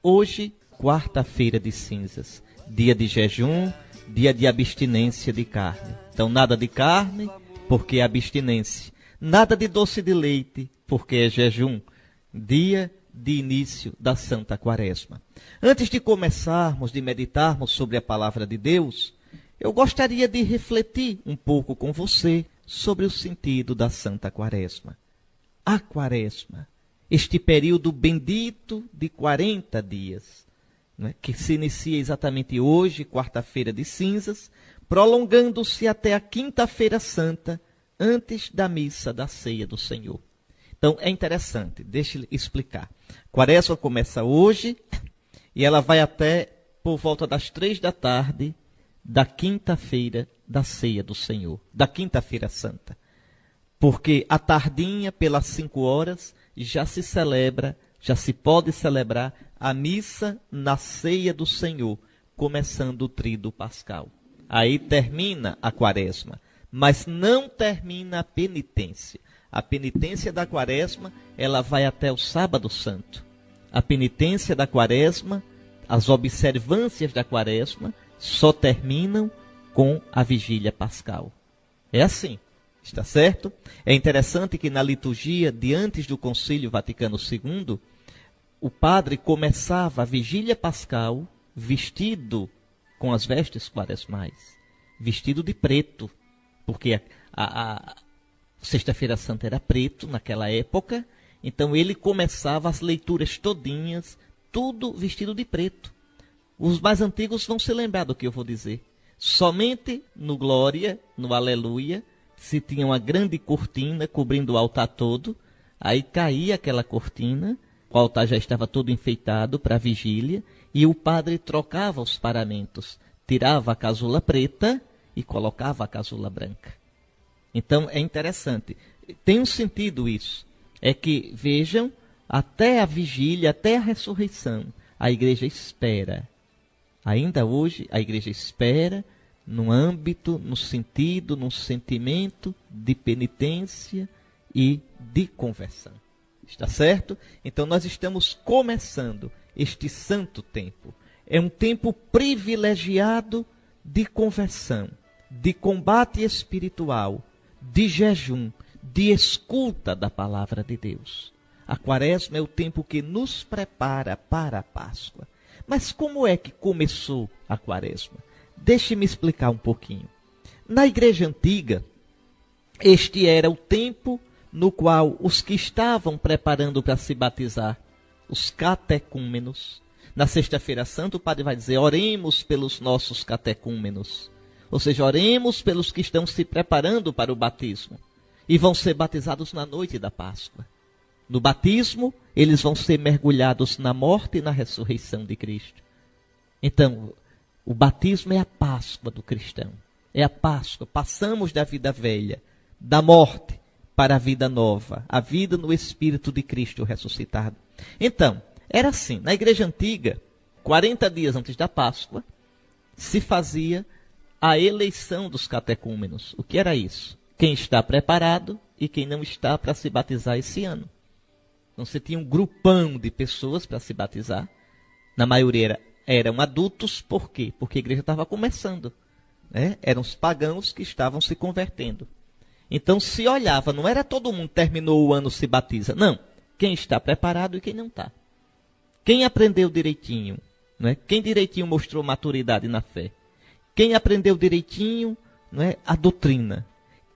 Hoje, quarta-feira de cinzas, dia de jejum, dia de abstinência de carne. Então, nada de carne, porque é abstinência. Nada de doce de leite, porque é jejum. Dia de início da Santa Quaresma. Antes de começarmos, de meditarmos sobre a palavra de Deus, eu gostaria de refletir um pouco com você sobre o sentido da Santa Quaresma. A Quaresma, este período bendito de 40 dias, né, que se inicia exatamente hoje, quarta-feira de cinzas, prolongando-se até a quinta-feira santa, antes da missa da ceia do Senhor. Então, é interessante, deixa eu explicar. Quaresma começa hoje e ela vai até por volta das 3 da tarde da quinta-feira da ceia do Senhor, da quinta-feira santa. Porque à tardinha, pelas 5 horas, já se pode celebrar a missa na ceia do Senhor, começando o tríduo pascal. Aí termina a Quaresma, mas não termina a penitência. A penitência da Quaresma, ela vai até o Sábado Santo. A penitência da Quaresma, as observâncias da Quaresma, só terminam com a vigília pascal. É assim, está certo? É interessante que na liturgia de antes do Concílio Vaticano II, o padre começava a vigília pascal vestido com as vestes quaresmais, vestido de preto, porque a Sexta-feira Santa era preto naquela época, então ele começava as leituras todinhas, tudo vestido de preto. Os mais antigos vão se lembrar do que eu vou dizer. Somente no Glória, no Aleluia, se tinha uma grande cortina cobrindo o altar todo, aí caía aquela cortina, o altar já estava todo enfeitado para a vigília, e o padre trocava os paramentos, tirava a casula preta e colocava a casula branca. Então é interessante, tem um sentido isso, é que, vejam, até a vigília, até a ressurreição, a igreja espera. Ainda hoje a igreja espera no âmbito, no sentido, no sentimento de penitência e de conversão. Está certo? Então nós estamos começando este santo tempo. É um tempo privilegiado de conversão, de combate espiritual, de jejum, de escuta da palavra de Deus. A Quaresma é o tempo que nos prepara para a Páscoa. Mas como é que começou a Quaresma? Deixe-me explicar um pouquinho. Na igreja antiga, este era o tempo no qual os que estavam preparando para se batizar, os catecúmenos, na Sexta-feira Santa o padre vai dizer, oremos pelos nossos catecúmenos. Ou seja, oremos pelos que estão se preparando para o batismo e vão ser batizados na noite da Páscoa. No batismo, eles vão ser mergulhados na morte e na ressurreição de Cristo. Então, o batismo é a Páscoa do cristão. É a Páscoa. Passamos da vida velha, da morte, para a vida nova. A vida no Espírito de Cristo ressuscitado. Então, era assim. Na igreja antiga, 40 dias antes da Páscoa, se fazia a eleição dos catecúmenos. O que era isso? Quem está preparado e quem não está para se batizar esse ano. Então você tinha um grupão de pessoas para se batizar. Na maioria eram adultos. Por quê? Porque a igreja estava começando. Né? Eram os pagãos que estavam se convertendo. Então se olhava, não era todo mundo terminou o ano se batiza. Não. Quem está preparado e quem não está. Quem aprendeu direitinho. Né? Quem direitinho mostrou maturidade na fé. Quem aprendeu direitinho, não é, a doutrina.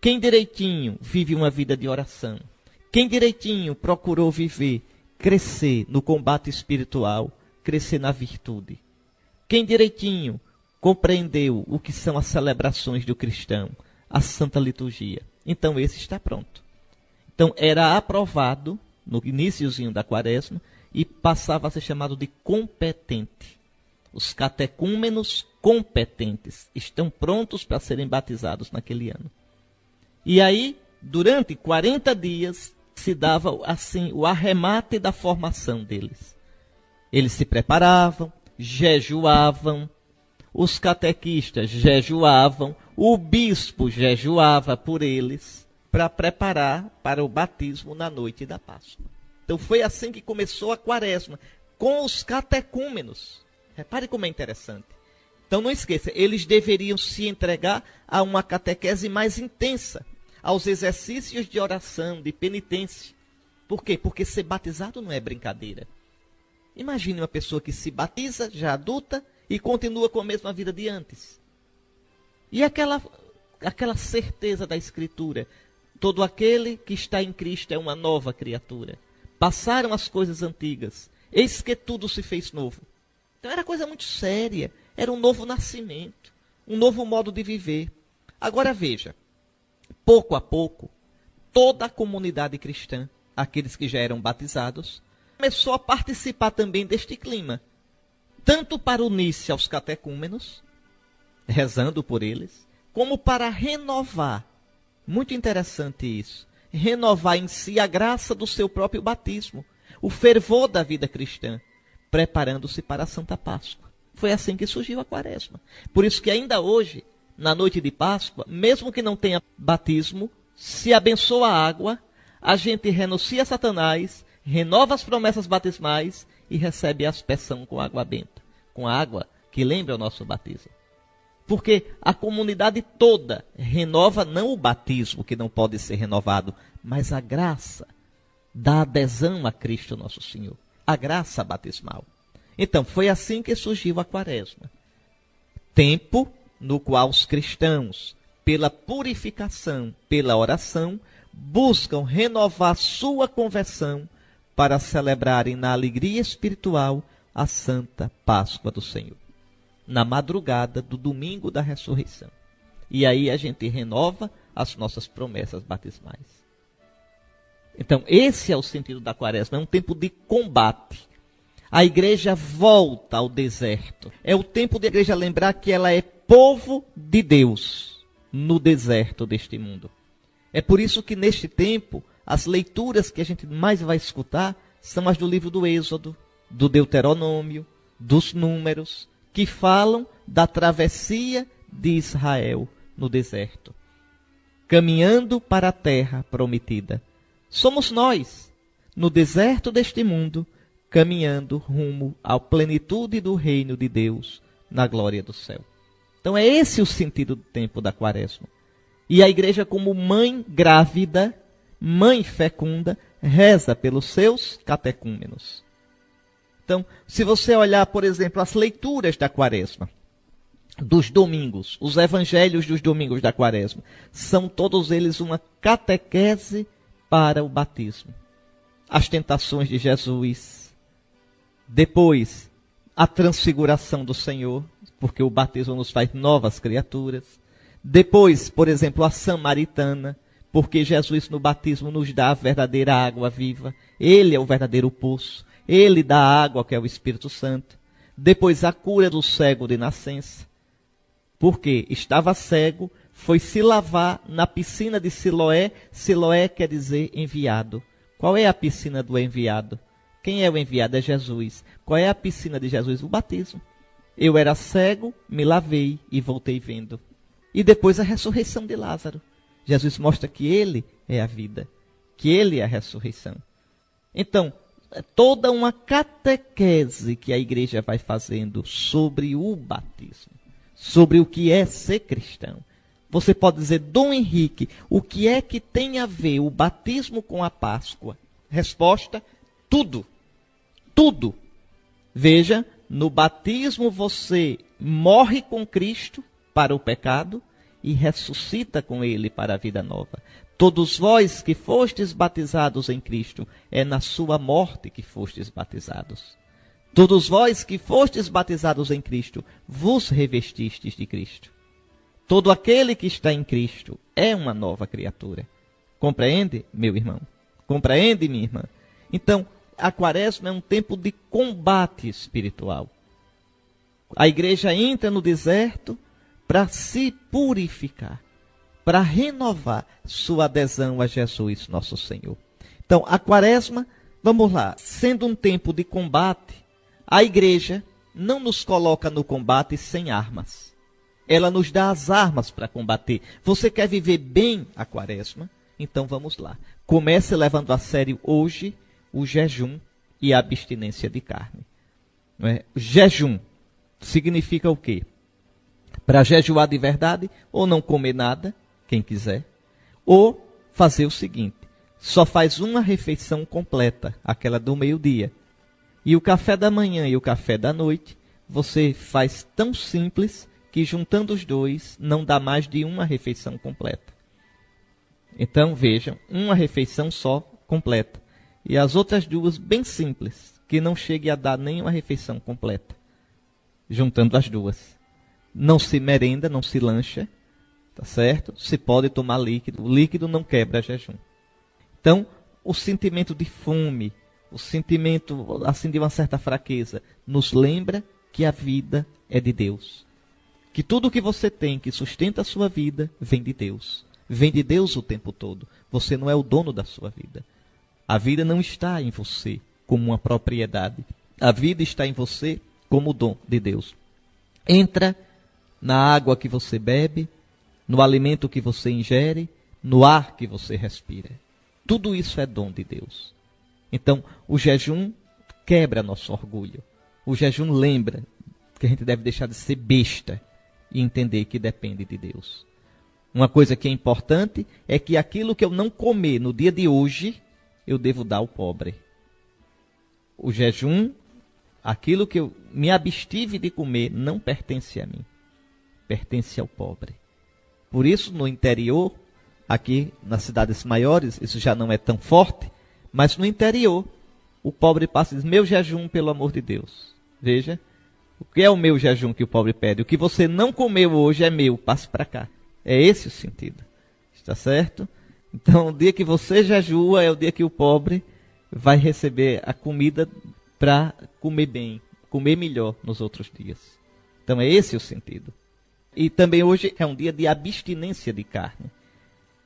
Quem direitinho vive uma vida de oração. Quem direitinho procurou viver, crescer no combate espiritual, crescer na virtude. Quem direitinho compreendeu o que são as celebrações do cristão, a Santa Liturgia. Então esse está pronto. Então era aprovado no iniciozinho da Quaresma e passava a ser chamado de competente. Os catecúmenos competentes estão prontos para serem batizados naquele ano. E aí, durante 40 dias, se dava assim o arremate da formação deles. Eles se preparavam, jejuavam, os catequistas jejuavam, o bispo jejuava por eles, para preparar para o batismo na noite da Páscoa. Então foi assim que começou a Quaresma. com os catecúmenos. Repare como é interessante. Então não esqueça, eles deveriam se entregar a uma catequese mais intensa, aos exercícios de oração, de penitência. Por quê? Porque ser batizado não é brincadeira. Imagine uma pessoa que se batiza, já adulta, e continua com a mesma vida de antes. E aquela certeza da Escritura, todo aquele que está em Cristo é uma nova criatura. Passaram as coisas antigas, eis que tudo se fez novo. Então era coisa muito séria, era um novo nascimento, um novo modo de viver. Agora veja, pouco a pouco, toda a comunidade cristã, aqueles que já eram batizados, começou a participar também deste clima. Tanto para unir-se aos catecúmenos, rezando por eles, como para renovar, muito interessante isso, renovar em si a graça do seu próprio batismo, o fervor da vida cristã, preparando-se para a Santa Páscoa. Foi assim que surgiu a Quaresma. Por isso que ainda hoje, na noite de Páscoa, mesmo que não tenha batismo, se abençoa a água, a gente renuncia a Satanás, renova as promessas batismais e recebe a aspersão com água benta, com a água que lembra o nosso batismo. Porque a comunidade toda renova não o batismo, que não pode ser renovado, mas a graça da adesão a Cristo nosso Senhor, a graça batismal. Então, foi assim que surgiu a Quaresma. Tempo no qual os cristãos, pela purificação, pela oração, buscam renovar sua conversão para celebrarem na alegria espiritual a Santa Páscoa do Senhor, na madrugada do domingo da ressurreição. E aí a gente renova as nossas promessas batismais. Então, esse é o sentido da Quaresma, é um tempo de combate. A igreja volta ao deserto. É o tempo da igreja lembrar que ela é povo de Deus no deserto deste mundo. É por isso que neste tempo, as leituras que a gente mais vai escutar são as do livro do Êxodo, do Deuteronômio, dos Números, que falam da travessia de Israel no deserto, caminhando para a terra prometida. Somos nós, no deserto deste mundo, caminhando rumo à plenitude do reino de Deus, na glória do céu. Então é esse o sentido do tempo da Quaresma. E a igreja, como mãe grávida, mãe fecunda, reza pelos seus catecúmenos. Então, se você olhar, por exemplo, as leituras da Quaresma, dos domingos, os evangelhos dos domingos da Quaresma, são todos eles uma catequese para o batismo. As tentações de Jesus, depois a transfiguração do Senhor, porque o batismo nos faz novas criaturas. Depois, por exemplo, a samaritana, porque Jesus no batismo nos dá a verdadeira água viva. Ele é o verdadeiro poço. Ele dá a água, que é o Espírito Santo. Depois a cura do cego de nascença. Porque estava cego, foi se lavar na piscina de Siloé. Siloé quer dizer enviado. Qual é a piscina do enviado? Quem é o enviado? É Jesus. Qual é a piscina de Jesus? O batismo. Eu era cego, me lavei e voltei vendo. E depois a ressurreição de Lázaro. Jesus mostra que ele é a vida, que ele é a ressurreição. Então, é toda uma catequese que a igreja vai fazendo sobre o batismo, sobre o que é ser cristão. Você pode dizer, Dom Henrique, o que é que tem a ver o batismo com a Páscoa? Resposta, tudo. Tudo. Veja, no batismo você morre com Cristo para o pecado e ressuscita com ele para a vida nova. Todos vós que fostes batizados em Cristo, é na sua morte que fostes batizados. Todos vós que fostes batizados em Cristo, vos revestistes de Cristo. Todo aquele que está em Cristo é uma nova criatura. Compreende, meu irmão? Compreende, minha irmã? Então, a Quaresma é um tempo de combate espiritual. A igreja entra no deserto para se purificar, para renovar sua adesão a Jesus, nosso Senhor. Então, a Quaresma, vamos lá, sendo um tempo de combate, a igreja não nos coloca no combate sem armas. Ela nos dá as armas para combater. Você quer viver bem a Quaresma? Então vamos lá. Comece levando a sério hoje o jejum e a abstinência de carne. Não é? Jejum significa o quê? Para jejuar de verdade, ou não comer nada, quem quiser, ou fazer o seguinte, só faz uma refeição completa, aquela do meio-dia. E o café da manhã e o café da noite, você faz tão simples que juntando os dois não dá mais de uma refeição completa. Então vejam, uma refeição só completa. E as outras duas bem simples, que não chegue a dar nenhuma refeição completa. Juntando as duas. Não se merenda, não se lancha, tá certo? Se pode tomar líquido. O líquido não quebra jejum. Então, o sentimento de fome, o sentimento assim de uma certa fraqueza, nos lembra que a vida é de Deus. Que tudo que você tem que sustenta a sua vida vem de Deus. Vem de Deus o tempo todo. Você não é o dono da sua vida. A vida não está em você como uma propriedade. A vida está em você como o dom de Deus. Entra na água que você bebe, no alimento que você ingere, no ar que você respira. Tudo isso é dom de Deus. Então, o jejum quebra nosso orgulho. O jejum lembra que a gente deve deixar de ser besta e entender que depende de Deus. Uma coisa que é importante é que aquilo que eu não comer no dia de hoje, eu devo dar ao pobre. O jejum, aquilo que eu me abstive de comer, não pertence a mim. Pertence ao pobre. Por isso, no interior, aqui nas cidades maiores, isso já não é tão forte, mas no interior, o pobre passa e diz, meu jejum, pelo amor de Deus. Veja, o que é o meu jejum que o pobre pede? O que você não comeu hoje é meu, passe para cá. É esse o sentido. Está certo? Então, o dia que você jejua é o dia que o pobre vai receber a comida para comer bem, comer melhor nos outros dias. Então, é esse o sentido. E também hoje é um dia de abstinência de carne.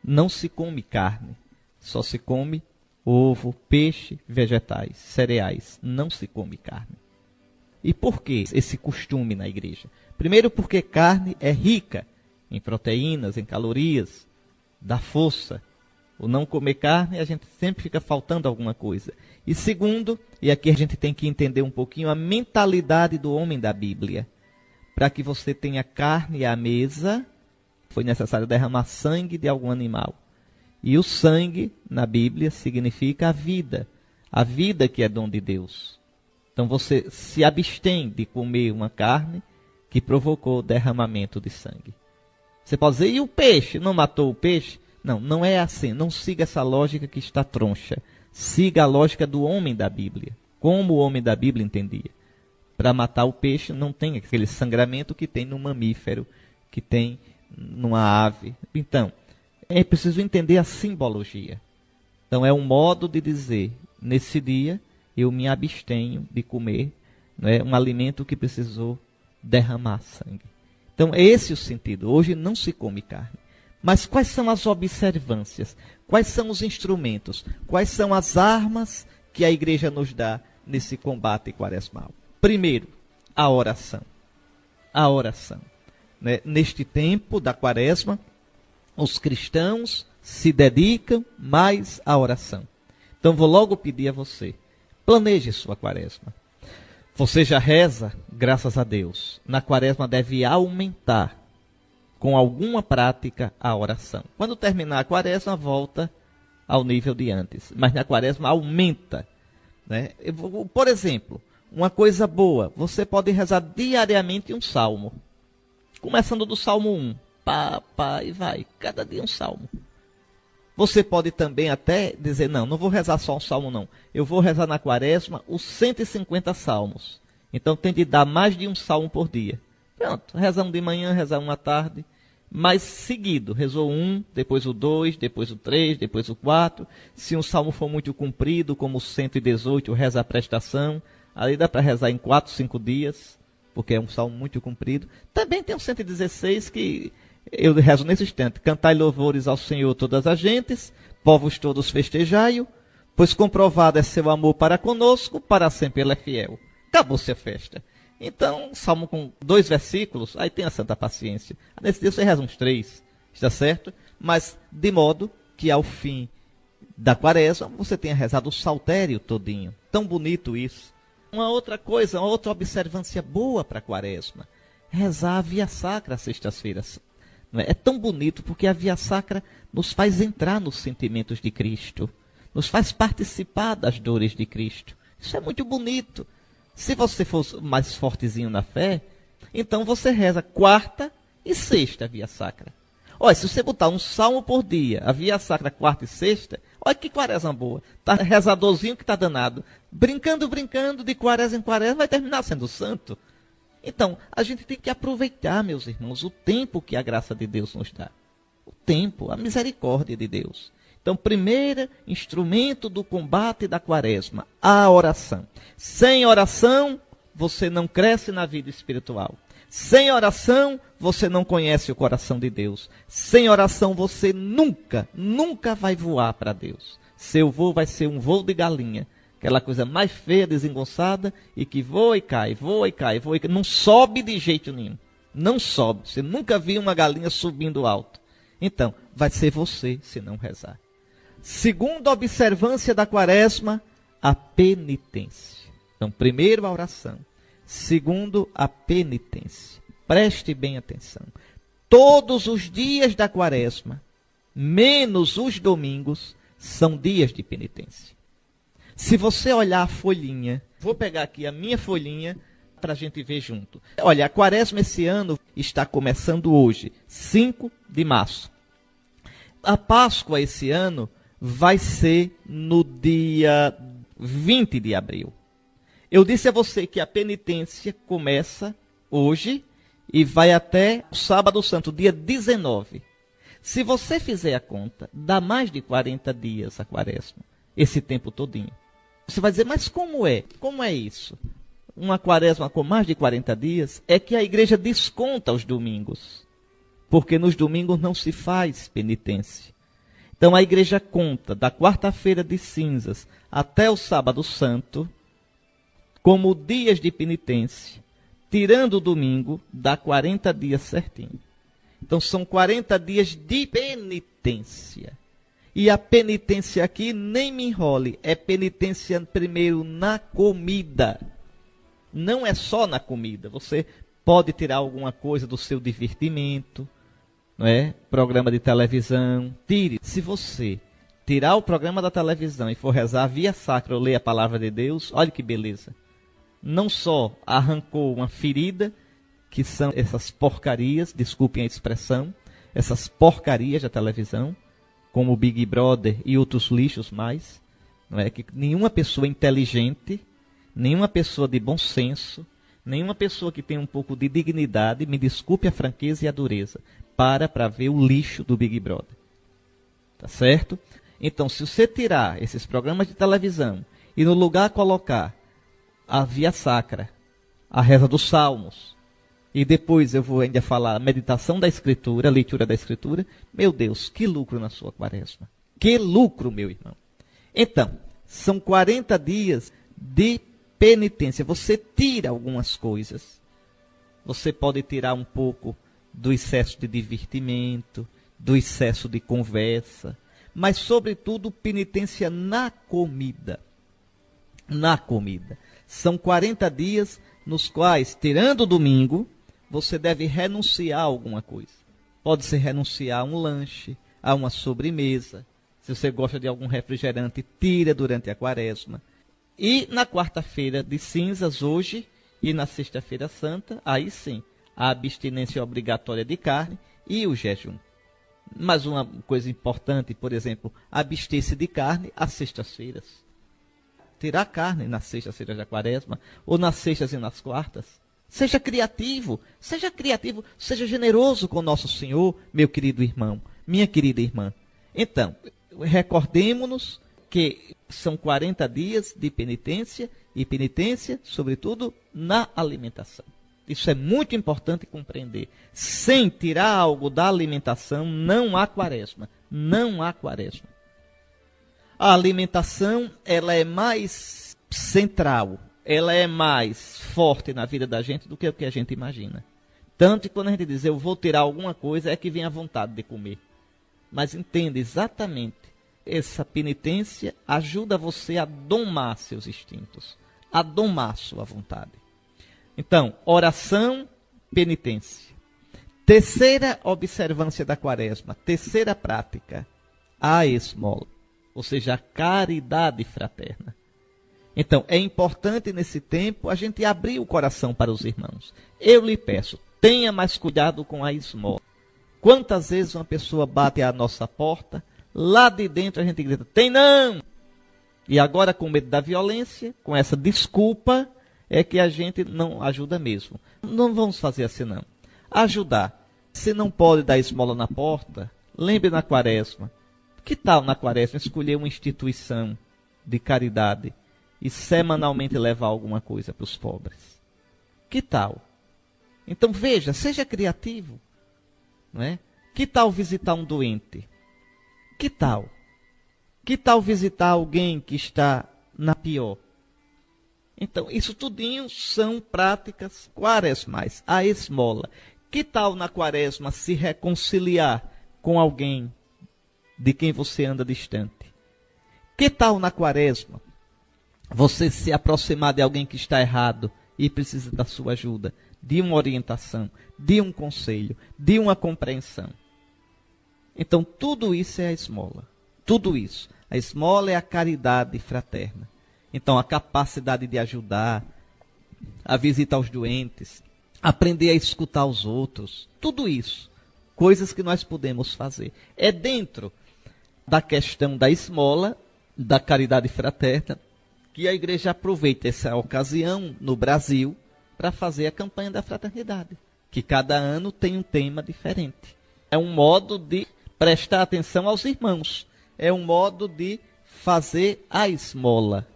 Não se come carne, só se come ovo, peixe, vegetais, cereais. Não se come carne. E por que esse costume na igreja? Primeiro, porque carne é rica em proteínas, em calorias, dá força. O não comer carne, a gente sempre fica faltando alguma coisa. E segundo, e aqui a gente tem que entender um pouquinho a mentalidade do homem da Bíblia. Para que você tenha carne à mesa, foi necessário derramar sangue de algum animal. E o sangue, na Bíblia, significa a vida que é dom de Deus. Então você se abstém de comer uma carne que provocou derramamento de sangue. Você pode dizer, e o peixe? Não matou o peixe? Não, não é assim. Não siga essa lógica que está troncha. Siga a lógica do homem da Bíblia. Como o homem da Bíblia entendia. Para matar o peixe não tem aquele sangramento que tem no mamífero, que tem numa ave. Então, é preciso entender a simbologia. Então, é um modo de dizer, nesse dia, eu me abstenho de comer, não é, um alimento que precisou derramar sangue. Então, é esse o sentido. Hoje não se come carne. Mas quais são as observâncias? Quais são os instrumentos? Quais são as armas que a igreja nos dá nesse combate quaresmal? Primeiro, a oração. A oração. Né? Neste tempo da quaresma, os cristãos se dedicam mais à oração. Então, vou logo pedir a você, planeje sua quaresma. Você já reza, graças a Deus. Na quaresma deve aumentar com alguma prática a oração. Quando terminar a quaresma, volta ao nível de antes. Mas na quaresma aumenta. Né? Por exemplo, uma coisa boa, você pode rezar diariamente um salmo. Começando do Salmo 1. E vai. Cada dia um salmo. Você pode também até dizer, não vou rezar só um salmo não. Eu vou rezar na quaresma os 150 salmos. Então tem de dar mais de um salmo por dia. Pronto, rezar um de manhã, rezar um à tarde. Mas seguido, rezou um, depois o 2, depois o 3, depois o 4. Se um salmo for muito comprido, como o 118, reza a prestação. Aí dá para rezar em 4, 5 dias, porque é um salmo muito comprido. Também tem o 116 que eu rezo nesse instante. Cantai louvores ao Senhor todas as gentes, povos todos festejai-o, pois comprovado é seu amor para conosco, para sempre ele é fiel. Acabou-se a festa. Então, salmo com 2 versículos, aí tem a santa paciência. Nesse dia você reza uns 3, está certo? Mas de modo que ao fim da quaresma, você tenha rezado o saltério todinho. Tão bonito isso. Uma outra coisa, uma outra observância boa para a quaresma, rezar a via sacra às sextas-feiras. É tão bonito porque a via sacra nos faz entrar nos sentimentos de Cristo, nos faz participar das dores de Cristo. Isso é muito bonito. Se você for mais fortezinho na fé, então você reza quarta e sexta a via sacra. Olha, se você botar um salmo por dia, a via sacra quarta e sexta, olha que quaresma boa. Tá rezadorzinho que tá danado. Brincando, de quaresma em quaresma, vai terminar sendo santo. Então, a gente tem que aproveitar, meus irmãos, o tempo que a graça de Deus nos dá. O tempo, a misericórdia de Deus. Então, primeiro instrumento do combate da quaresma, a oração. Sem oração, você não cresce na vida espiritual. Sem oração, você não conhece o coração de Deus. Sem oração, você nunca vai voar para Deus. Seu voo vai ser um voo de galinha. Aquela coisa mais feia, desengonçada, e que voa e cai, voa e cai, voa e cai. Não sobe de jeito nenhum. Não sobe. Você nunca viu uma galinha subindo alto. Então, vai ser você se não rezar. Segunda observância da quaresma, a penitência. Então, primeiro a oração. Segundo, a penitência. Preste bem atenção. Todos os dias da quaresma, menos os domingos, são dias de penitência. Se você olhar a folhinha, vou pegar aqui a minha folhinha para a gente ver junto. Olha, a quaresma esse ano está começando hoje, 5 de março. A Páscoa esse ano vai ser no dia 20 de abril. Eu disse a você que a penitência começa hoje e vai até o sábado santo, dia 19. Se você fizer a conta, dá mais de 40 dias a quaresma, esse tempo todinho. Você vai dizer, mas como é? Como é isso? Uma quaresma com mais de 40 dias é que a igreja desconta os domingos, porque nos domingos não se faz penitência. Então a igreja conta da quarta-feira de cinzas até o sábado santo como dias de penitência. Tirando o domingo, dá 40 dias certinho. Então são 40 dias de penitência. E a penitência aqui, nem me enrole, é penitência primeiro na comida. Não é só na comida. Você pode tirar alguma coisa do seu divertimento, não é? Programa de televisão. Tire. Se você tirar o programa da televisão e for rezar via sacra ou ler a palavra de Deus, olha que beleza. Não só arrancou uma ferida, que são essas porcarias, desculpem a expressão, essas porcarias da televisão, como o Big Brother e outros lixos mais, não é? Que nenhuma pessoa inteligente, nenhuma pessoa de bom senso, nenhuma pessoa que tem um pouco de dignidade, me desculpe a franqueza e a dureza, para ver o lixo do Big Brother. Tá certo? Então, se você tirar esses programas de televisão e no lugar colocar a via sacra, a reza dos salmos, e depois eu vou ainda falar a meditação da Escritura, a leitura da Escritura. Meu Deus, que lucro na sua quaresma. Que lucro, meu irmão. Então, são 40 dias de penitência. Você tira algumas coisas. Você pode tirar um pouco do excesso de divertimento, do excesso de conversa, mas, sobretudo, penitência na comida. Na comida. São 40 dias nos quais, tirando o domingo, você deve renunciar a alguma coisa. Pode ser renunciar a um lanche, a uma sobremesa. Se você gosta de algum refrigerante, tira durante a quaresma. E na quarta-feira de cinzas, hoje, e na sexta-feira santa, aí sim, a abstinência obrigatória de carne e o jejum. Mas uma coisa importante, por exemplo, abster-se de carne às sextas-feiras. Tirar carne nas sextas-feiras da quaresma, ou nas sextas e nas quartas. Seja criativo, seja generoso com nosso Senhor, meu querido irmão, minha querida irmã. Então, recordemos-nos que são 40 dias de penitência, e penitência, sobretudo, na alimentação. Isso é muito importante compreender. Sem tirar algo da alimentação, não há quaresma. Não há quaresma. A alimentação, ela é mais central, ela é mais forte na vida da gente do que o que a gente imagina. Tanto que quando a gente diz, eu vou tirar alguma coisa, é que vem a vontade de comer. Mas entenda exatamente, essa penitência ajuda você a domar seus instintos, a domar sua vontade. Então, oração, penitência. Terceira observância da quaresma, terceira prática, a esmola, ou seja, a caridade fraterna. Então, é importante nesse tempo a gente abrir o coração para os irmãos. Eu lhe peço, tenha mais cuidado com a esmola. Quantas vezes uma pessoa bate à nossa porta, lá de dentro a gente grita, tem não! E agora, com medo da violência, com essa desculpa, é que a gente não ajuda mesmo. Não vamos fazer assim, não. Ajudar. Se não pode dar esmola na porta, lembre na quaresma. Que tal na quaresma escolher uma instituição de caridade e semanalmente levar alguma coisa para os pobres? Que tal? Então veja, seja criativo. Não é? Que tal visitar um doente? Que tal? Que tal visitar alguém que está na pior? Então, isso tudinho são práticas quaresmais, a esmola. Que tal na quaresma se reconciliar com alguém de quem você anda distante? Que tal na quaresma você se aproximar de alguém que está errado e precisa da sua ajuda, de uma orientação, de um conselho, de uma compreensão? Então, tudo isso é a esmola. Tudo isso. A esmola é a caridade fraterna. Então, a capacidade de ajudar, a visitar os doentes, aprender a escutar os outros, tudo isso, coisas que nós podemos fazer. É dentro da questão da esmola, da caridade fraterna, que a igreja aproveita essa ocasião no Brasil para fazer a campanha da fraternidade, que cada ano tem um tema diferente. É um modo de prestar atenção aos irmãos, é um modo de fazer a esmola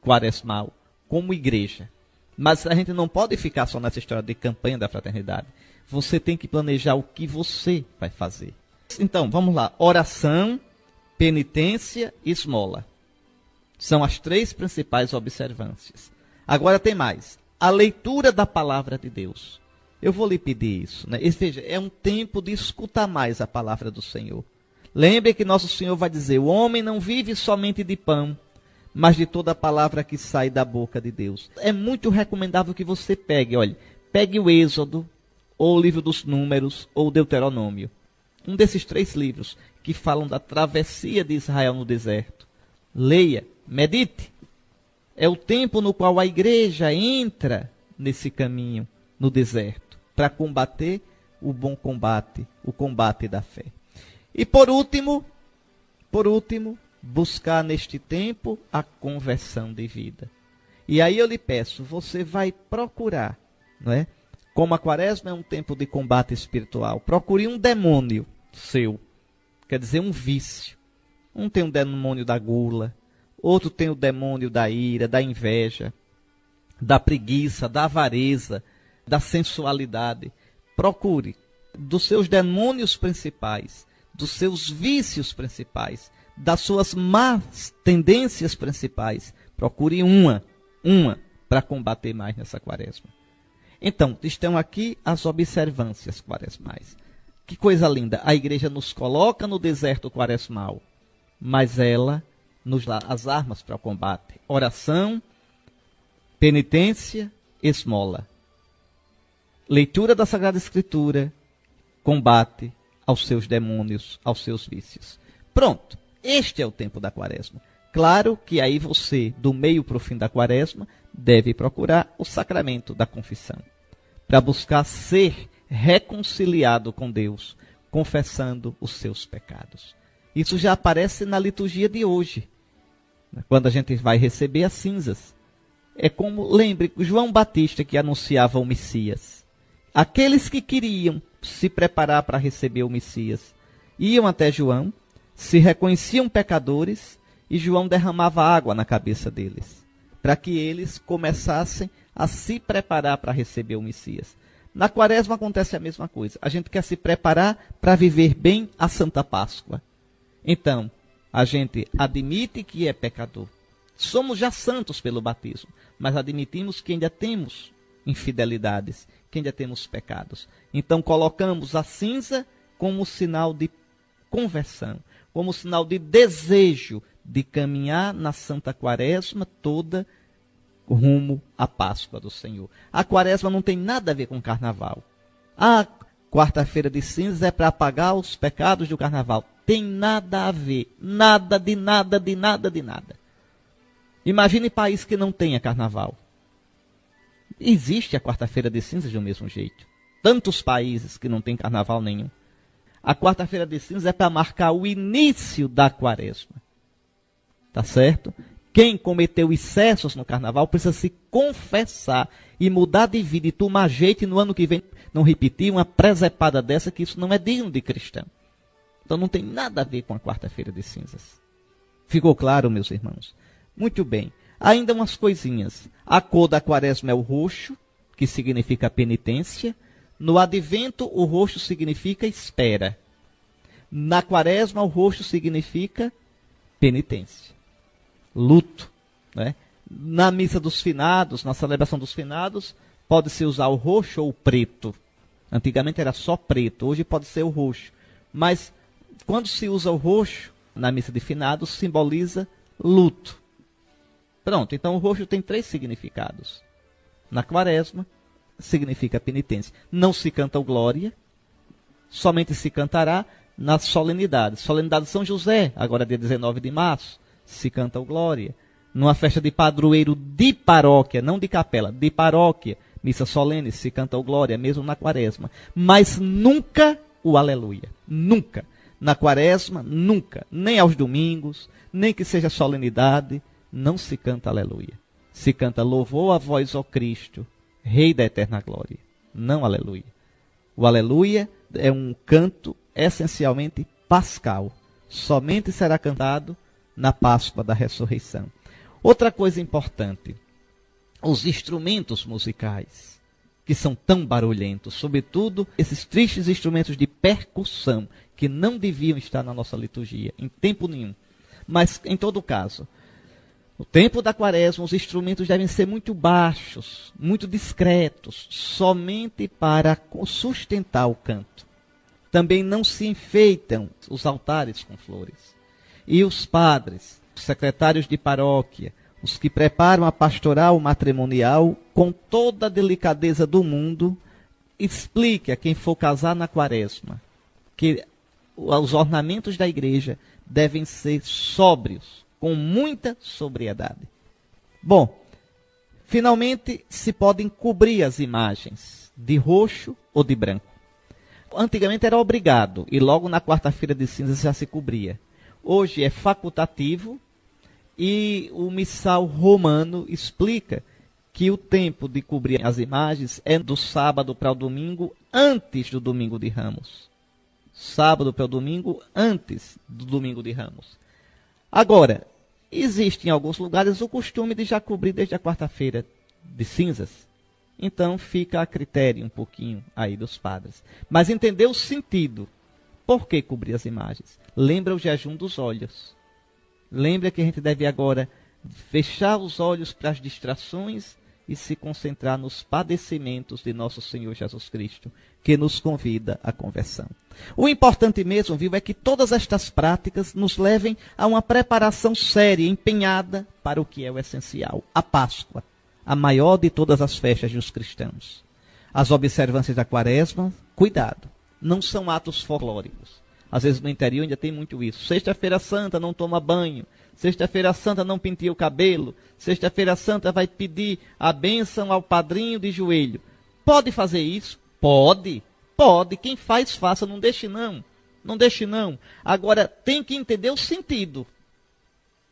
quaresmal como igreja. Mas a gente não pode ficar só nessa história de campanha da fraternidade. Você tem que planejar o que você vai fazer. Então, vamos lá. Oração, penitência e esmola. São as três principais observâncias. Agora tem mais. A leitura da palavra de Deus. Eu vou lhe pedir isso, né? Veja, é um tempo de escutar mais a palavra do Senhor. Lembre que nosso Senhor vai dizer, o homem não vive somente de pão, mas de toda a palavra que sai da boca de Deus. É muito recomendável que você pegue o Êxodo, ou o livro dos Números, ou o Deuteronômio. Um desses três livros que falam da travessia de Israel no deserto. Leia, medite. É o tempo no qual a igreja entra nesse caminho, no deserto, para combater o bom combate, o combate da fé. E por último, buscar neste tempo a conversão de vida. E aí eu lhe peço, você vai procurar, não é? Como a quaresma é um tempo de combate espiritual, procure um demônio seu, quer dizer, um vício. Um tem o demônio da gula, outro tem o demônio da ira, da inveja, da preguiça, da avareza, da sensualidade. Procure dos seus demônios principais, dos seus vícios principais, das suas más tendências principais. Procure uma para combater mais nessa quaresma. Então, estão aqui as observâncias quaresmais. Que coisa linda, a igreja nos coloca no deserto quaresmal, mas ela nos dá as armas para o combate. Oração, penitência, esmola. Leitura da Sagrada Escritura, combate aos seus demônios, aos seus vícios. Pronto, este é o tempo da quaresma. Claro que aí você, do meio para o fim da quaresma, deve procurar o sacramento da confissão, para buscar ser reconciliado com Deus, confessando os seus pecados. Isso já aparece na liturgia de hoje, quando a gente vai receber as cinzas. É como, lembre, João Batista que anunciava o Messias. Aqueles que queriam se preparar para receber o Messias iam até João, se reconheciam pecadores, e João derramava água na cabeça deles, para que eles começassem a se preparar para receber o Messias. Na quaresma acontece a mesma coisa. A gente quer se preparar para viver bem a Santa Páscoa. Então, a gente admite que é pecador. Somos já santos pelo batismo, mas admitimos que ainda temos infidelidades, que ainda temos pecados. Então, colocamos a cinza como sinal de conversão, como sinal de desejo de caminhar na Santa Quaresma toda rumo à Páscoa do Senhor. A quaresma não tem nada a ver com carnaval. A quarta-feira de cinzas é para apagar os pecados do carnaval. Tem nada a ver. Nada de nada, de nada, de nada. Imagine país que não tenha carnaval. Existe a quarta-feira de cinzas do mesmo jeito. Tantos países que não tem carnaval nenhum. A quarta-feira de cinzas é para marcar o início da quaresma. Tá certo? Quem cometeu excessos no carnaval precisa se confessar e mudar de vida e tomar jeito e no ano que vem não repetir uma presepada dessa, que isso não é digno de cristão. Então não tem nada a ver com a quarta-feira de cinzas. Ficou claro, meus irmãos? Muito bem. Ainda umas coisinhas. A cor da quaresma é o roxo, que significa penitência. No advento, o roxo significa espera. Na quaresma, o roxo significa penitência. Luto, né? Na missa dos finados, na celebração dos finados, pode-se usar o roxo ou o preto. Antigamente era só preto, hoje pode ser o roxo. Mas quando se usa o roxo, na missa de finados, simboliza luto. Pronto, então o roxo tem 3 significados. Na quaresma, significa penitência. Não se canta o glória, somente se cantará na solenidade. Solenidade de São José, agora dia 19 de março. Se canta o glória. Numa festa de padroeiro de paróquia, não de capela, de paróquia, missa solene, se canta o glória, mesmo na quaresma. Mas nunca o aleluia. Nunca. Na quaresma, nunca. Nem aos domingos, nem que seja solenidade, não se canta aleluia. Se canta louvor a vós, ó Cristo, Rei da eterna glória. Não aleluia. O aleluia é um canto essencialmente pascal. Somente será cantado na Páscoa da ressurreição. Outra coisa importante, os instrumentos musicais, que são tão barulhentos, sobretudo esses tristes instrumentos de percussão, que não deviam estar na nossa liturgia, em tempo nenhum. Mas, em todo caso, no tempo da quaresma, os instrumentos devem ser muito baixos, muito discretos, somente para sustentar o canto. Também não se enfeitam os altares com flores. E os padres, os secretários de paróquia, os que preparam a pastoral matrimonial, com toda a delicadeza do mundo, explique a quem for casar na quaresma que os ornamentos da igreja devem ser sóbrios, com muita sobriedade. Bom, finalmente se podem cobrir as imagens de roxo ou de branco. Antigamente era obrigado e logo na quarta-feira de cinzas já se cobria. Hoje é facultativo e o missal romano explica que o tempo de cobrir as imagens é do sábado para o domingo antes do domingo de Ramos. Sábado para o domingo antes do domingo de Ramos. Agora, existe em alguns lugares o costume de já cobrir desde a quarta-feira de cinzas. Então fica a critério um pouquinho aí dos padres. Mas entender o sentido. Por que cobrir as imagens? Lembra o jejum dos olhos. Lembra que a gente deve agora fechar os olhos para as distrações e se concentrar nos padecimentos de nosso Senhor Jesus Cristo, que nos convida à conversão. O importante mesmo, viu, é que todas estas práticas nos levem a uma preparação séria, empenhada para o que é o essencial, a Páscoa, a maior de todas as festas dos cristãos. As observâncias da quaresma, cuidado, não são atos folclóricos. Às vezes no interior ainda tem muito isso. Sexta-feira Santa não toma banho. Sexta-feira Santa não penteia o cabelo. Sexta-feira Santa vai pedir a bênção ao padrinho de joelho. Pode fazer isso? Pode. Pode. Quem faz, faça. Não deixe não. Não deixe não. Agora, tem que entender o sentido.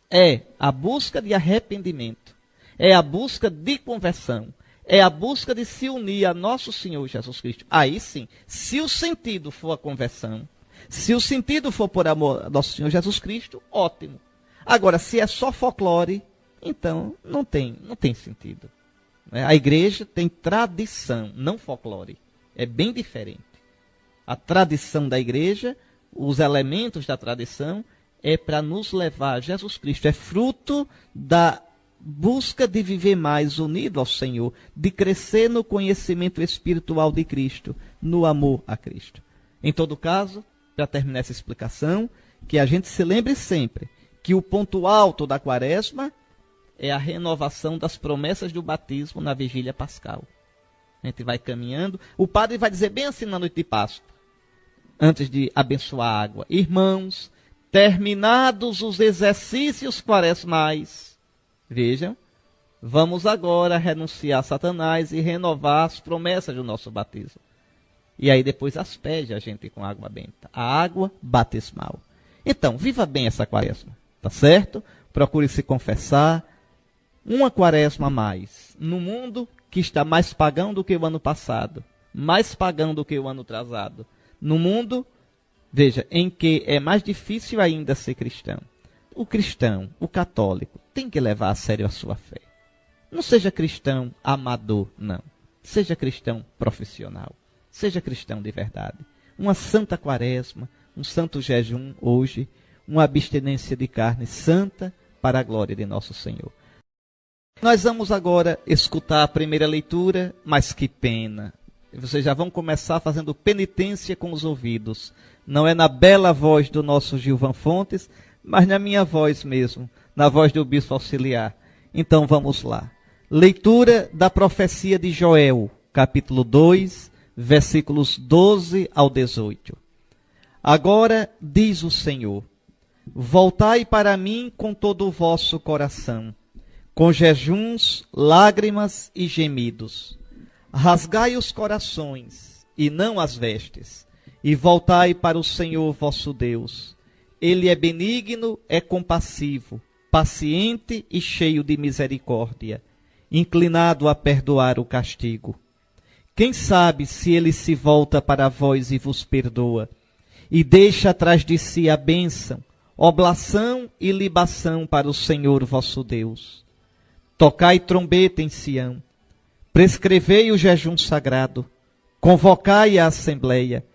É a busca de arrependimento. É a busca de conversão. É a busca de se unir a nosso Senhor Jesus Cristo. Aí sim, se o sentido for a conversão, se o sentido for por amor a nosso Senhor Jesus Cristo, ótimo. Agora, se é só folclore, então não tem sentido. A igreja tem tradição, não folclore. É bem diferente. A tradição da igreja, os elementos da tradição, é para nos levar a Jesus Cristo. É fruto da busca de viver mais unido ao Senhor, de crescer no conhecimento espiritual de Cristo, no amor a Cristo. Em todo caso, para terminar essa explicação, que a gente se lembre sempre que o ponto alto da quaresma é a renovação das promessas do batismo na vigília pascal. A gente vai caminhando. O padre vai dizer bem assim na noite de Páscoa, antes de abençoar a água: irmãos, terminados os exercícios quaresmais, vejam, vamos agora renunciar a Satanás e renovar as promessas do nosso batismo. E aí depois asperge a gente com água benta, a água batismal. Então, viva bem essa quaresma, tá certo? Procure se confessar. Uma quaresma a mais, no mundo que está mais pagão do que o ano passado, mais pagão do que o ano atrasado, no mundo, veja, em que é mais difícil ainda ser cristão. O cristão, o católico, tem que levar a sério a sua fé. Não seja cristão amador, não. Seja cristão profissional. Seja cristão de verdade. Uma santa quaresma, um santo jejum hoje, uma abstinência de carne santa para a glória de nosso Senhor. Nós vamos agora escutar a primeira leitura, mas que pena. Vocês já vão começar fazendo penitência com os ouvidos. Não é na bela voz do nosso Gilvan Fontes, mas na minha voz mesmo, na voz do bispo auxiliar. Então vamos lá. Leitura da profecia de Joel, capítulo 2, versículos 12 ao 18. Agora diz o Senhor: voltai para mim com todo o vosso coração, com jejuns, lágrimas e gemidos. Rasgai os corações, e não as vestes, e voltai para o Senhor vosso Deus. Ele é benigno, é compassivo, paciente e cheio de misericórdia, inclinado a perdoar o castigo. Quem sabe se ele se volta para vós e vos perdoa, e deixa atrás de si a bênção, oblação e libação para o Senhor vosso Deus. Tocai trombeta em Sião, prescrevei o jejum sagrado, convocai a assembleia,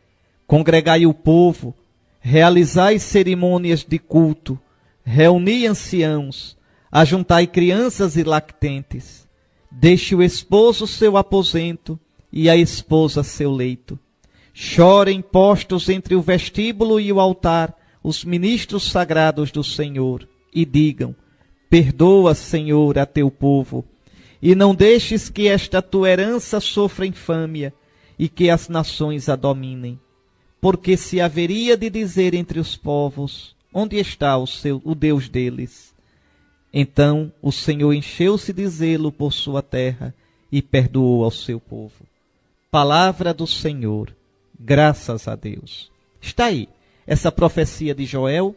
congregai o povo, realizai cerimônias de culto, reuni anciãos, ajuntai crianças e lactentes, deixe o esposo seu aposento e a esposa seu leito. Chorem postos entre o vestíbulo e o altar os ministros sagrados do Senhor, e digam: perdoa, Senhor, a teu povo, e não deixes que esta tua herança sofra infâmia, e que as nações a dominem. Porque se haveria de dizer entre os povos: onde está o Deus deles? Então o Senhor encheu-se de zelo por sua terra e perdoou ao seu povo. Palavra do Senhor, graças a Deus. Está aí, essa profecia de Joel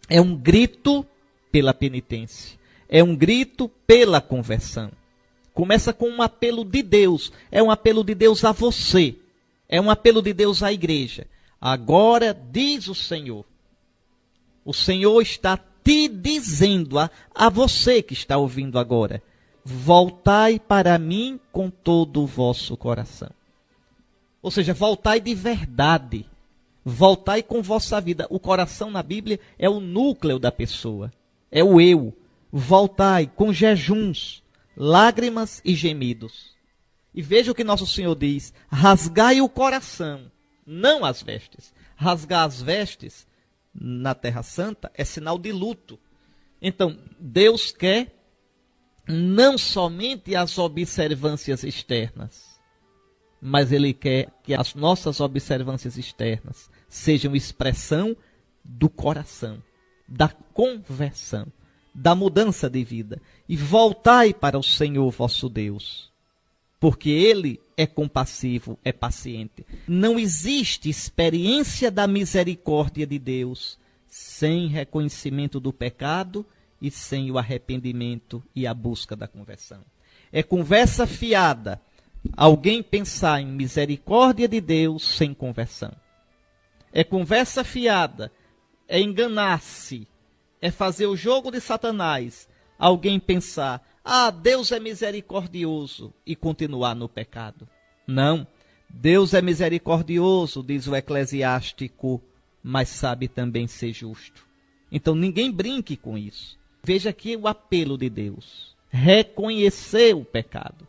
é um grito pela penitência, é um grito pela conversão. Começa com um apelo de Deus, é um apelo de Deus a você, é um apelo de Deus à igreja. Agora diz o Senhor está te dizendo a você que está ouvindo agora: voltai para mim com todo o vosso coração. Ou seja, voltai de verdade, voltai com vossa vida. O coração na Bíblia é o núcleo da pessoa, é o eu. Voltai com jejuns, lágrimas e gemidos. E veja o que nosso Senhor diz: rasgai o coração, não as vestes. Rasgar as vestes na Terra Santa é sinal de luto. Então, Deus quer não somente as observâncias externas, mas Ele quer que as nossas observâncias externas sejam expressão do coração, da conversão, da mudança de vida. E voltai para o Senhor vosso Deus, porque Ele é compassivo, é paciente. Não existe experiência da misericórdia de Deus sem reconhecimento do pecado e sem o arrependimento e a busca da conversão. É conversa fiada alguém pensar em misericórdia de Deus sem conversão. É conversa fiada, é enganar-se, é fazer o jogo de Satanás, alguém pensar: Deus é misericordioso, e continuar no pecado. Não, Deus é misericordioso, diz o eclesiástico, mas sabe também ser justo. Então ninguém brinque com isso. Veja aqui o apelo de Deus: reconhecer o pecado,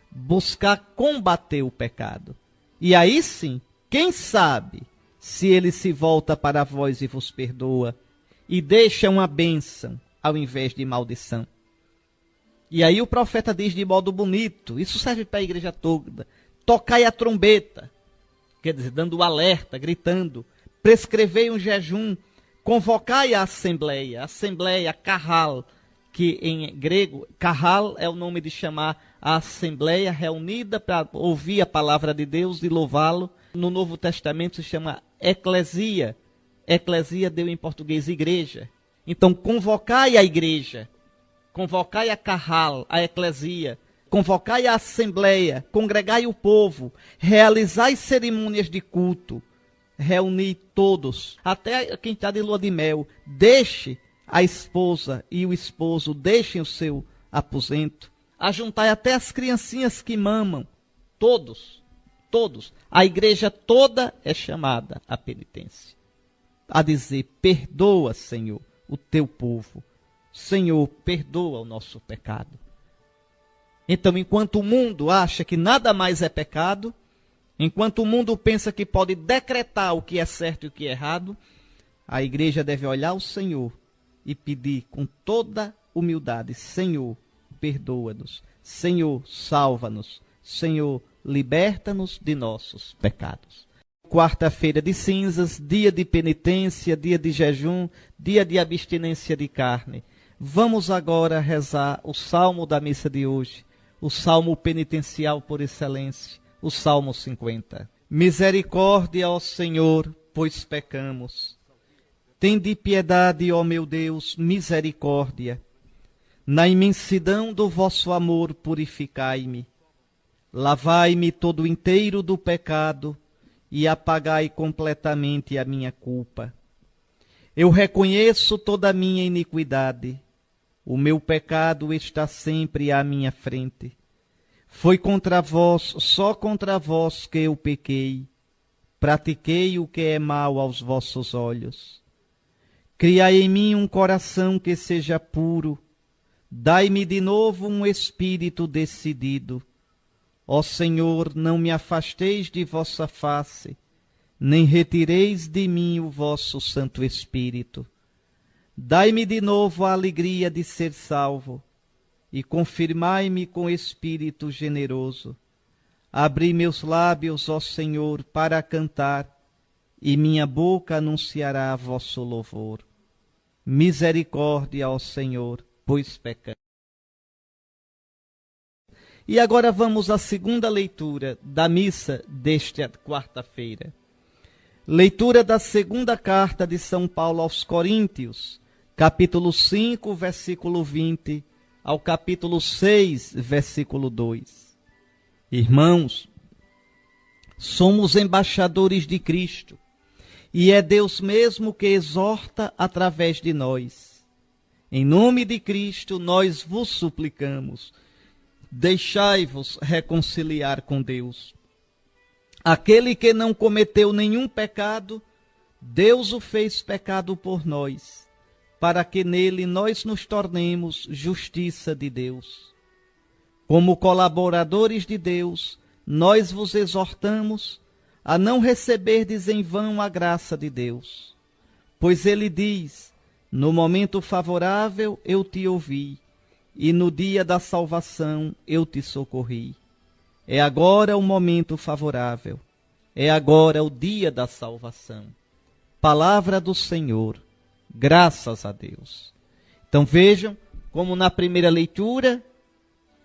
buscar combater o pecado. E aí sim, quem sabe, se ele se volta para vós e vos perdoa, e deixa uma bênção ao invés de maldição. E aí o profeta diz de modo bonito, isso serve para a igreja toda, tocai a trombeta, quer dizer, dando o alerta, gritando, prescrevei um jejum, convocai a assembleia, carral, que em grego, carral é o nome de chamar a assembleia reunida para ouvir a palavra de Deus e louvá-lo. No Novo Testamento se chama eclesia. Eclesia deu em português igreja. Então, convocai a igreja, convocai a carral, a eclesia, convocai a assembleia, congregai o povo, realizai cerimônias de culto, reuni todos, até quem está de lua de mel, deixe a esposa e o esposo, deixem o seu aposento, ajuntai até as criancinhas que mamam, todos, a igreja toda é chamada à penitência, a dizer, perdoa, Senhor, o teu povo, Senhor, perdoa o nosso pecado. Então, enquanto o mundo acha que nada mais é pecado, enquanto o mundo pensa que pode decretar o que é certo e o que é errado, a igreja deve olhar ao Senhor e pedir com toda humildade, Senhor, perdoa-nos, Senhor, salva-nos, Senhor, liberta-nos de nossos pecados. Quarta-feira de cinzas, dia de penitência, dia de jejum, dia de abstinência de carne. Vamos agora rezar o salmo da missa de hoje, o salmo penitencial por excelência, o Salmo 50. Misericórdia, ó Senhor, pois pecamos. Tende piedade, ó meu Deus, misericórdia. Na imensidão do vosso amor purificai-me. Lavai-me todo inteiro do pecado e apagai completamente a minha culpa. Eu reconheço toda a minha iniquidade. O meu pecado está sempre à minha frente. Foi contra vós, só contra vós que eu pequei. Pratiquei o que é mal aos vossos olhos. Criai em mim um coração que seja puro. Dai-me de novo um espírito decidido. Ó Senhor, não me afasteis de vossa face, nem retireis de mim o vosso Santo Espírito. Dai-me de novo a alegria de ser salvo, e confirmai-me com espírito generoso. Abri meus lábios, ó Senhor, para cantar, e minha boca anunciará vosso louvor. Misericórdia, ó Senhor, pois pecamos. E agora vamos à segunda leitura da missa desta quarta-feira. Leitura da segunda carta de São Paulo aos Coríntios, capítulo 5, versículo 20, ao capítulo 6, versículo 2. Irmãos, somos embaixadores de Cristo, e é Deus mesmo que exorta através de nós. Em nome de Cristo, nós vos suplicamos, deixai-vos reconciliar com Deus. Aquele que não cometeu nenhum pecado, Deus o fez pecado por nós, para que nele nós nos tornemos justiça de Deus. Como colaboradores de Deus, nós vos exortamos a não receberdes em vão a graça de Deus. Pois ele diz, no momento favorável eu te ouvi, e no dia da salvação eu te socorri. É agora o momento favorável, é agora o dia da salvação. Palavra do Senhor, graças a Deus. Então vejam como na primeira leitura,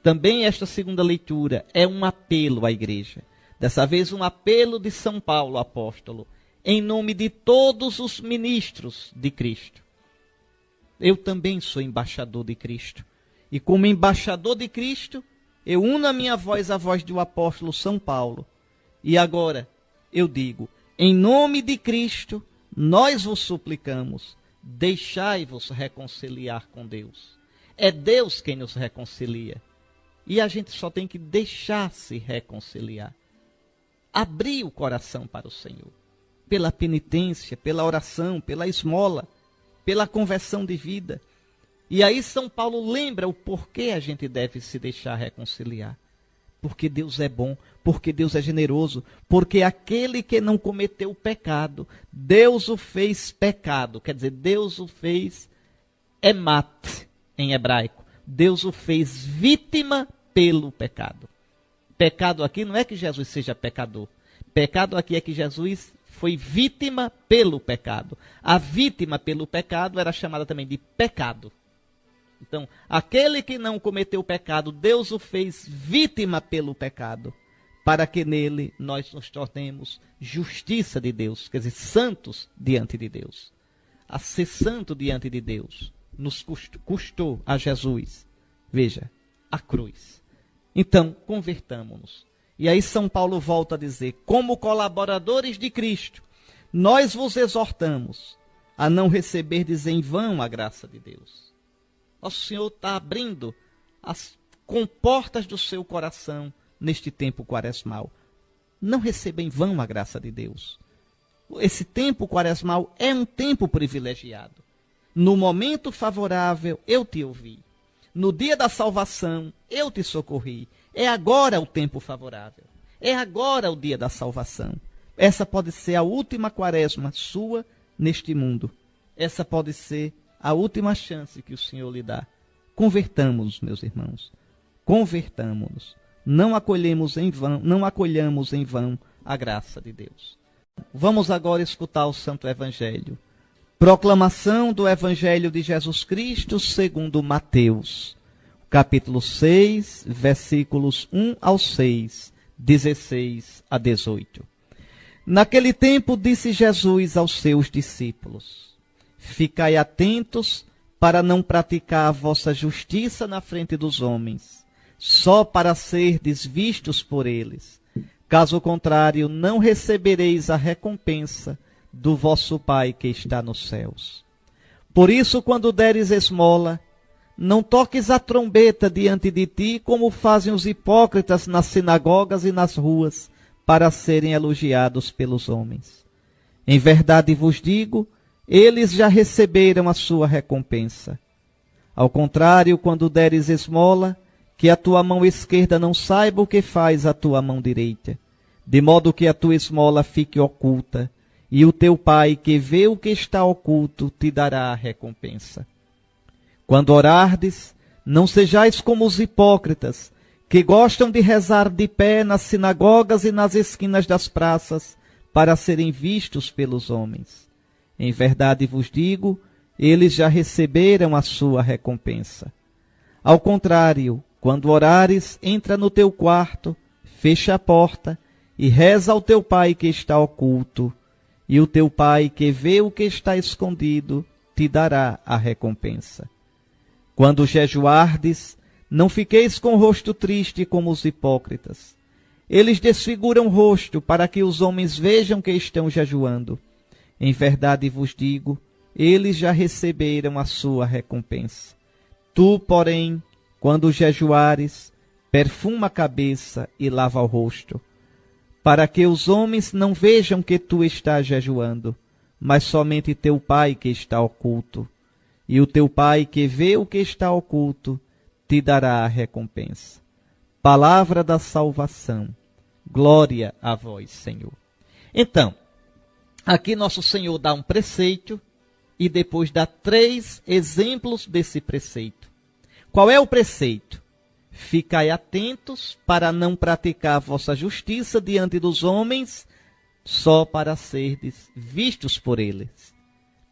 também esta segunda leitura é um apelo à igreja. Dessa vez um apelo de São Paulo, apóstolo, em nome de todos os ministros de Cristo. Eu também sou embaixador de Cristo. E como embaixador de Cristo, eu uno a minha voz à voz do apóstolo São Paulo. E agora eu digo, em nome de Cristo, nós vos suplicamos, deixai-vos reconciliar com Deus. É Deus quem nos reconcilia. E a gente só tem que deixar-se reconciliar. Abrir o coração para o Senhor. Pela penitência, pela oração, pela esmola, pela conversão de vida. E aí São Paulo lembra o porquê a gente deve se deixar reconciliar. Porque Deus é bom, porque Deus é generoso, porque aquele que não cometeu pecado, Deus o fez pecado. Quer dizer, Deus o fez emat em hebraico. Deus o fez vítima pelo pecado. Pecado aqui não é que Jesus seja pecador. Pecado aqui é que Jesus foi vítima pelo pecado. A vítima pelo pecado era chamada também de pecado. Então, aquele que não cometeu pecado, Deus o fez vítima pelo pecado, para que nele nós nos tornemos justiça de Deus, quer dizer, santos diante de Deus. A ser santo diante de Deus nos custou a Jesus. Veja, a cruz. Então, convertamo-nos. E aí São Paulo volta a dizer, como colaboradores de Cristo, nós vos exortamos a não receberdes em vão a graça de Deus. Nosso Senhor está abrindo as comportas do seu coração neste tempo quaresmal. Não receba em vão a graça de Deus. Esse tempo quaresmal é um tempo privilegiado. No momento favorável, eu te ouvi. No dia da salvação, eu te socorri. É agora o tempo favorável. É agora o dia da salvação. Essa pode ser a última quaresma sua neste mundo. Essa pode ser a última chance que o Senhor lhe dá. Convertamos-nos, meus irmãos. Convertamos-nos. Não acolhemos em vão a graça de Deus. Vamos agora escutar o Santo Evangelho. Proclamação do Evangelho de Jesus Cristo segundo Mateus, capítulo 6, versículos 1 ao 6, 16 a 18. Naquele tempo disse Jesus aos seus discípulos: ficai atentos para não praticar a vossa justiça na frente dos homens, só para serdes vistos por eles. Caso contrário, não recebereis a recompensa do vosso Pai que está nos céus. Por isso, quando deres esmola, não toques a trombeta diante de ti, como fazem os hipócritas nas sinagogas e nas ruas, para serem elogiados pelos homens. Em verdade vos digo, eles já receberam a sua recompensa. Ao contrário, quando deres esmola, que a tua mão esquerda não saiba o que faz a tua mão direita, de modo que a tua esmola fique oculta, e o teu Pai, que vê o que está oculto, te dará a recompensa. Quando orardes, não sejais como os hipócritas, que gostam de rezar de pé nas sinagogas e nas esquinas das praças, para serem vistos pelos homens. Em verdade vos digo, eles já receberam a sua recompensa. Ao contrário, quando orares, entra no teu quarto, fecha a porta e reza ao teu Pai que está oculto, e o teu Pai que vê o que está escondido te dará a recompensa. Quando jejuardes, não fiqueis com o rosto triste como os hipócritas. Eles desfiguram o rosto para que os homens vejam que estão jejuando. Em verdade vos digo, eles já receberam a sua recompensa. Tu, porém, quando jejuares, perfuma a cabeça e lava o rosto, para que os homens não vejam que tu estás jejuando, mas somente teu Pai que está oculto. E o teu Pai que vê o que está oculto, te dará a recompensa. Palavra da salvação. Glória a vós, Senhor. Então, aqui nosso Senhor dá um preceito e depois dá 3 exemplos desse preceito. Qual é o preceito? Ficai atentos para não praticar a vossa justiça diante dos homens, só para serdes vistos por eles.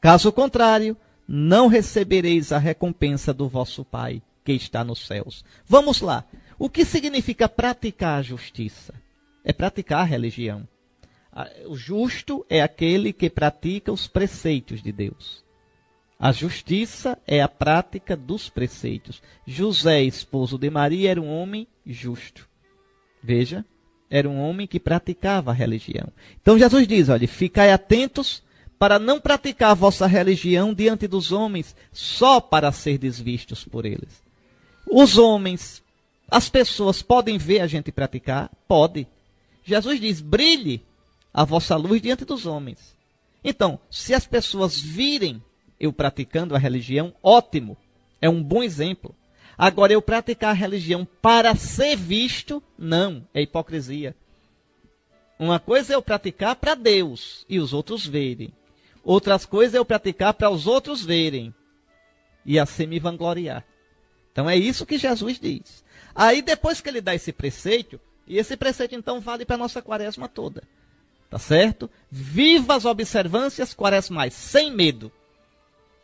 Caso contrário, não recebereis a recompensa do vosso Pai que está nos céus. Vamos lá. O que significa praticar a justiça? É praticar a religião. O justo é aquele que pratica os preceitos de Deus. A justiça é a prática dos preceitos. José, esposo de Maria, era um homem justo. Veja, era um homem que praticava a religião. Então Jesus diz, olha, ficai atentos para não praticar a vossa religião diante dos homens, só para serdes vistos por eles. Os homens, as pessoas podem ver a gente praticar? Pode. Jesus diz, brilhe a vossa luz diante dos homens. Então, se as pessoas virem eu praticando a religião, ótimo, é um bom exemplo. Agora, eu praticar a religião para ser visto, não, é hipocrisia. Uma coisa é eu praticar para Deus e os outros verem. Outras coisas é eu praticar para os outros verem e assim me vangloriar. Então é isso que Jesus diz. Aí depois que ele dá esse preceito, e esse preceito então vale para a nossa quaresma toda. Tá certo? Viva as observâncias quaresmais, sem medo.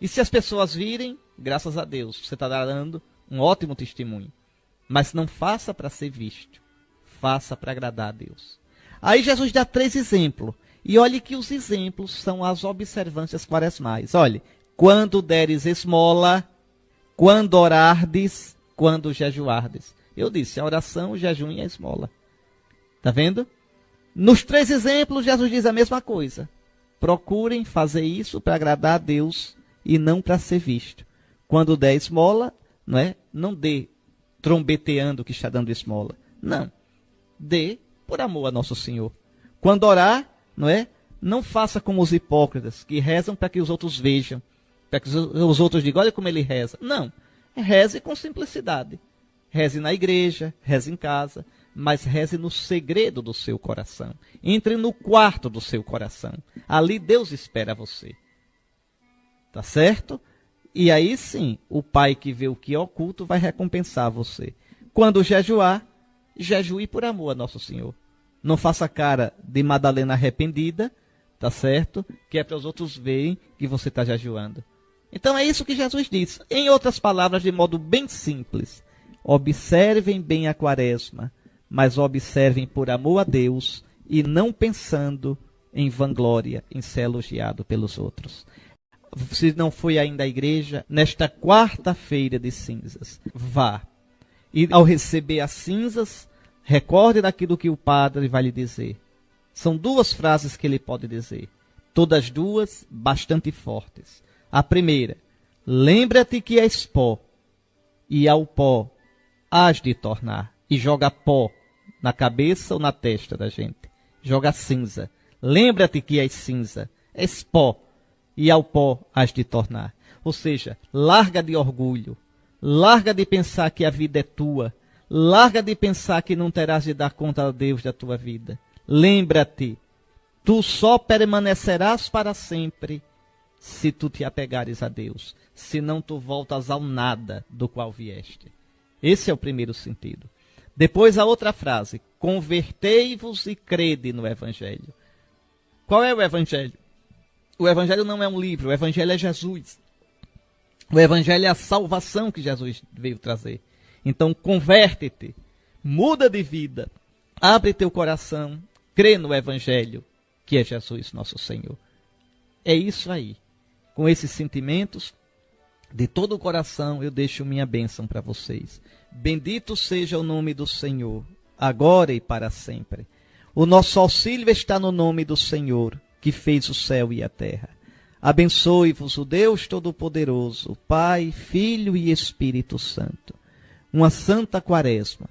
E se as pessoas virem, graças a Deus, você está dando um ótimo testemunho. Mas não faça para ser visto. Faça para agradar a Deus. Aí Jesus dá 3 exemplos. E olhe que os exemplos são as observâncias quaresmais. Olhe, quando deres esmola, quando orardes, quando jejuardes. Eu disse, a oração, o jejum e a esmola. Está vendo? Nos 3 exemplos, Jesus diz a mesma coisa. Procurem fazer isso para agradar a Deus e não para ser visto. Quando der esmola, não dê trombeteando que está dando esmola. Não. Dê por amor a nosso Senhor. Quando orar, não faça como os hipócritas, que rezam para que os outros vejam, para que os outros digam, olha como ele reza. Não. Reze com simplicidade. Reze na igreja, reze em casa, mas reze no segredo do seu coração. Entre no quarto do seu coração. Ali Deus espera você. Tá certo? E aí sim, o Pai que vê o que é oculto vai recompensar você. Quando jejuar, jejue por amor a Nosso Senhor. Não faça cara de Madalena arrependida, tá certo? Que é para os outros verem que você está jejuando. Então é isso que Jesus diz. Em outras palavras, de modo bem simples. Observem bem a quaresma, mas observem por amor a Deus e não pensando em vanglória, em ser elogiado pelos outros. Se não foi ainda à igreja, nesta quarta-feira de cinzas, vá. E ao receber as cinzas, recorde daquilo que o padre vai lhe dizer. São 2 frases que ele pode dizer. Todas 2 bastante fortes. A primeira, lembra-te que és pó, e ao pó hás de tornar. E joga pó na cabeça ou na testa da gente. Joga cinza. Lembra-te que és cinza, és pó, e ao pó hás de tornar. Ou seja, larga de orgulho, larga de pensar que a vida é tua, larga de pensar que não terás de dar conta a Deus da tua vida. Lembra-te, tu só permanecerás para sempre se tu te apegares a Deus, senão tu voltas ao nada do qual vieste. Esse é o primeiro sentido. Depois a outra frase, convertei-vos e crede no Evangelho. Qual é o Evangelho? O Evangelho não é um livro, o Evangelho é Jesus. O Evangelho é a salvação que Jesus veio trazer. Então converte-te, muda de vida, abre teu coração, crê no Evangelho, que é Jesus nosso Senhor. É isso aí. Com esses sentimentos, de todo o coração, eu deixo minha bênção para vocês. Bendito seja o nome do Senhor, agora e para sempre. O nosso auxílio está no nome do Senhor, que fez o céu e a terra. Abençoe-vos o Deus Todo-Poderoso, Pai, Filho e Espírito Santo. Uma santa quaresma.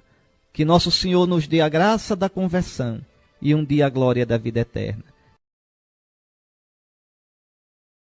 Que nosso Senhor nos dê a graça da conversão e um dia a glória da vida eterna.